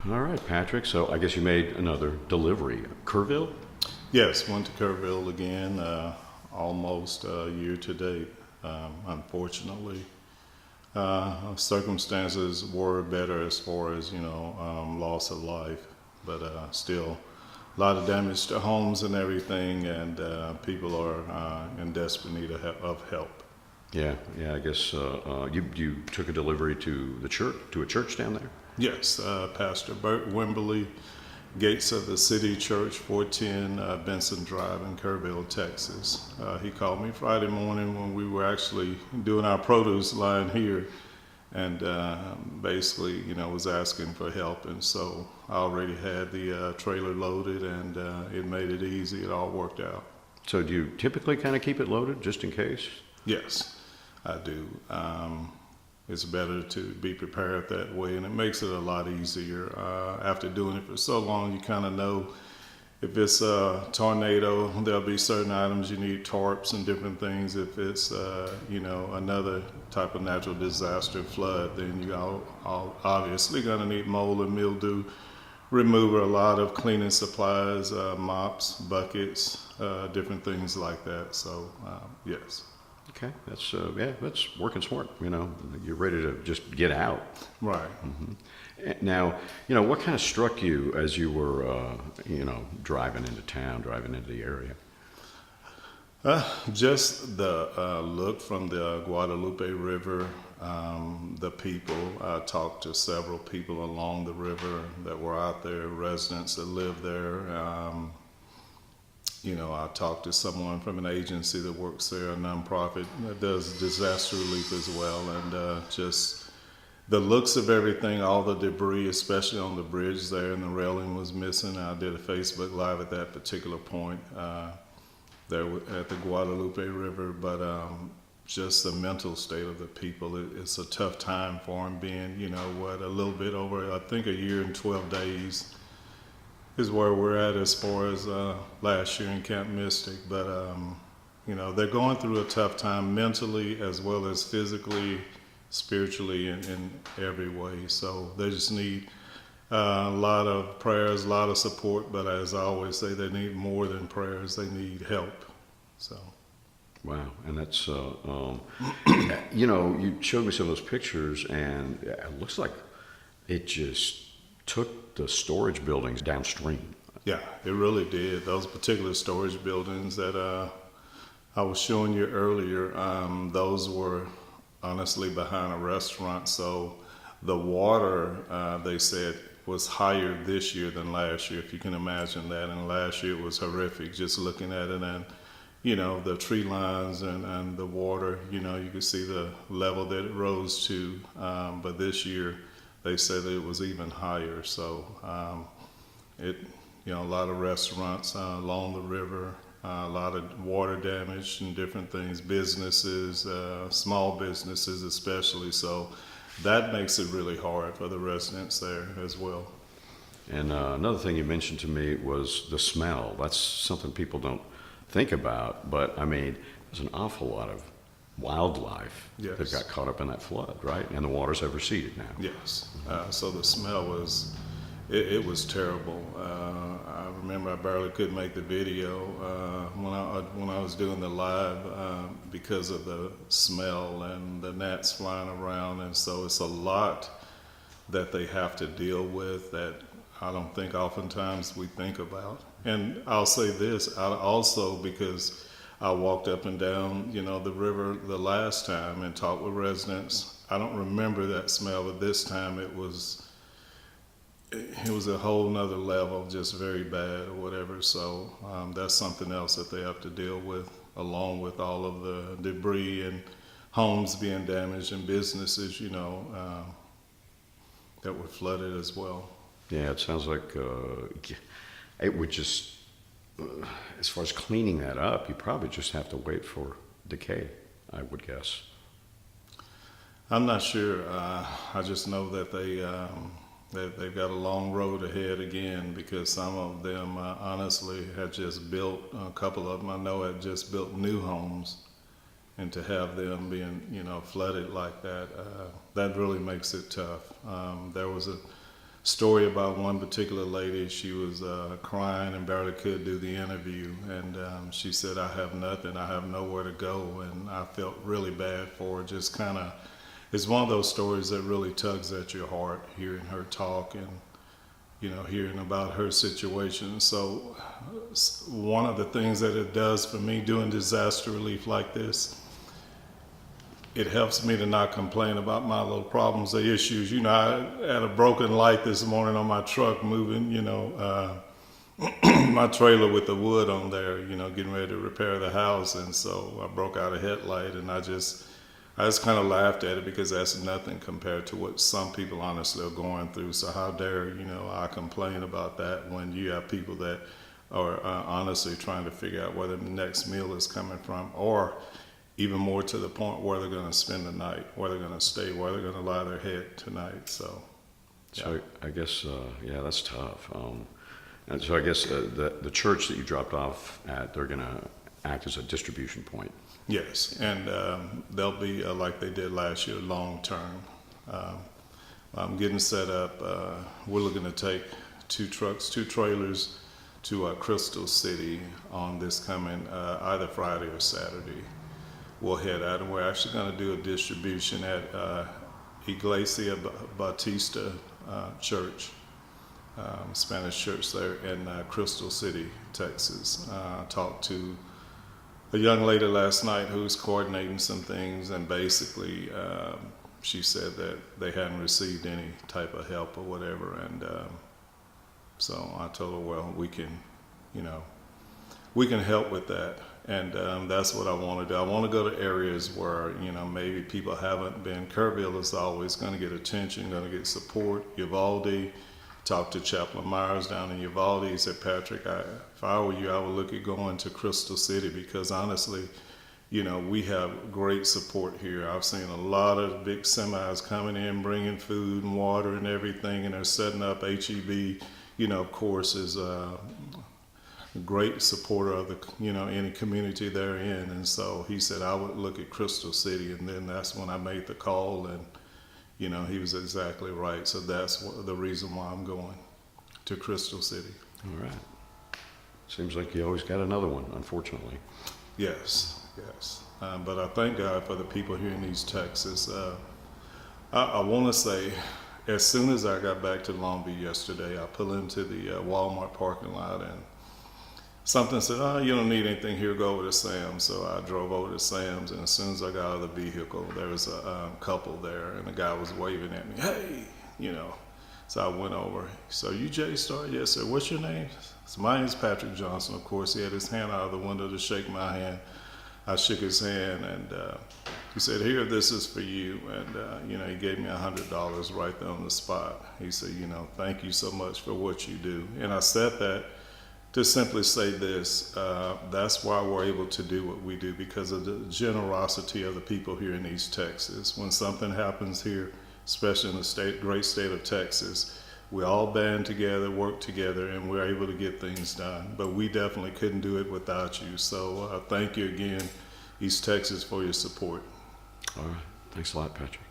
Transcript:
All right, Patrick. So I guess you made another delivery. Kerrville? Yes, went to Kerrville again, almost a year to date. Unfortunately, circumstances were better as far as, loss of life, but still a lot of damage to homes and everything, and people are in desperate need of help. Yeah. I guess you took a delivery to the church, to a church down there. Yes, Pastor Bert Wimberley, Gates of the City Church, 410 Benson Drive in Kerrville, Texas. He called me Friday morning when we were actually doing our produce line here, and basically, was asking for help. And so I already had the trailer loaded, and it made it easy. It all worked out. So do you typically kind of keep it loaded just in case? Yes, I do. It's better to be prepared that way, and it makes it a lot easier. After doing it for so long, you kind of know if it's a tornado, there'll be certain items you need, tarps and different things. If it's, another type of natural disaster, flood, then you are obviously going to need mold and mildew remover, a lot of cleaning supplies, mops, buckets, different things like that. So, yes. Okay, that's working smart. You're ready to just get out. Right. Now, what kind of struck you as you were, driving into town, driving into the area? Just the look from the Guadalupe River, the people. I talked to several people along the river that were out there, residents that live there. I talked to someone from an agency that works there, a nonprofit that does disaster relief as well, and just the looks of everything, all the debris, especially on the bridge there, and the railing was missing. I did a Facebook Live at that particular point there at the Guadalupe River, but just the mental state of the people. It's a tough time for them being, a little bit over, I think, a year and 12 days is where we're at as far as last year in Camp Mystic. But, they're going through a tough time mentally as well as physically, spiritually, in every way. So they just need a lot of prayers, a lot of support. But as I always say, they need more than prayers. They need help. So. Wow, and that's, you showed me some of those pictures, and it looks like it just took the storage buildings downstream. Yeah, it really did. Those particular storage buildings that I was showing you earlier, those were honestly behind a restaurant. So the water, they said, was higher this year than last year, if you can imagine that. And last year it was horrific, just looking at it, and the tree lines and the water, you could see the level that it rose to. But this year, they said that it was even higher. So a lot of restaurants along the river, a lot of water damage and different things, businesses, small businesses especially. So that makes it really hard for the residents there as well. And another thing you mentioned to me was the smell. That's something people don't think about, but there's an awful lot of wildlife that got caught up in that flood, right? And the waters have receded now. Yes. So the smell was, it was terrible. I remember I barely could make the video when I was doing the live because of the smell and the gnats flying around. And so it's a lot that they have to deal with that I don't think oftentimes we think about. And I'll say this, also because I walked up and down, the river the last time and talked with residents. I don't remember that smell, but this time it was a whole nother level, just very bad or whatever. So that's something else that they have to deal with, along with all of the debris and homes being damaged and businesses, that were flooded as well. Yeah, it sounds like it would just, as far as cleaning that up, you probably just have to wait for decay, I would guess. I'm not sure. I just know that they've got a long road ahead again, because some of them honestly had just built, a couple of them I know had just built new homes, and to have them being flooded like that, that really makes it tough. There was a story about one particular lady. She was crying and barely could do the interview, and she said, "I have nothing. I have nowhere to go," and I felt really bad for her. Just kind of, it's one of those stories that really tugs at your heart, hearing her talk and hearing about her situation. So one of the things that it does for me doing disaster relief like this, it helps me to not complain about my little problems or issues. I had a broken light this morning on my truck moving, my trailer with the wood on there, getting ready to repair the house. And so I broke out a headlight, and I just kind of laughed at it, because that's nothing compared to what some people honestly are going through. So how dare, I complain about that when you have people that are honestly trying to figure out where the next meal is coming from, or even more to the point, where they're going to spend the night, where they're going to stay, where they're going to lie their head tonight. So I guess, that's tough. And so I guess the church that you dropped off at, they're going to act as a distribution point. Yes, and they'll be like they did last year, long term. I'm getting set up. We're looking to take 2 trailers to Crystal City on this coming either Friday or Saturday. We'll head out, and we're actually going to do a distribution at Iglesia Bautista Church, Spanish church there in Crystal City, Texas. Talked to a young lady last night who was coordinating some things, and basically she said that they hadn't received any type of help or whatever, and so I told her, well, we can help with that, and that's what I want to do. I want to go to areas where maybe people haven't been. Kerrville is always going to get attention, going to get support. Uvalde. Talked to Chaplain Myers down in Uvalde. He said, "Patrick, if I were you, I would look at going to Crystal City, because honestly, we have great support here. I've seen a lot of big semis coming in, bringing food and water and everything, and they're setting up HEB, of course, is a great supporter of the, any community they're in." And so he said, I would look at Crystal City, and then that's when I made the call, and he was exactly right. So that's the reason why I'm going to Crystal City. All right. Seems like you always got another one, unfortunately. Yes. But I thank God for the people here in East Texas. I want to say, as soon as I got back to Long Beach yesterday, I pulled into the Walmart parking lot, and something said, "Oh, you don't need anything here, go over to Sam's." So I drove over to Sam's, and as soon as I got out of the vehicle, there was a couple there, and the guy was waving at me, "Hey," So I went over. "So you Jay Star?" "Yes, sir." "What's your name?" So my name is Patrick Johnson. Of course, he had his hand out of the window to shake my hand. I shook his hand, and he said, "Here, this is for you." And, he gave me $100 right there on the spot. He said, "Thank you so much for what you do." And I said that to simply say this, that's why we're able to do what we do, because of the generosity of the people here in East Texas. When something happens here, especially in the great state of Texas, we all band together, work together, and we're able to get things done. But we definitely couldn't do it without you. So thank you again, East Texas, for your support. All right. Thanks a lot, Patrick.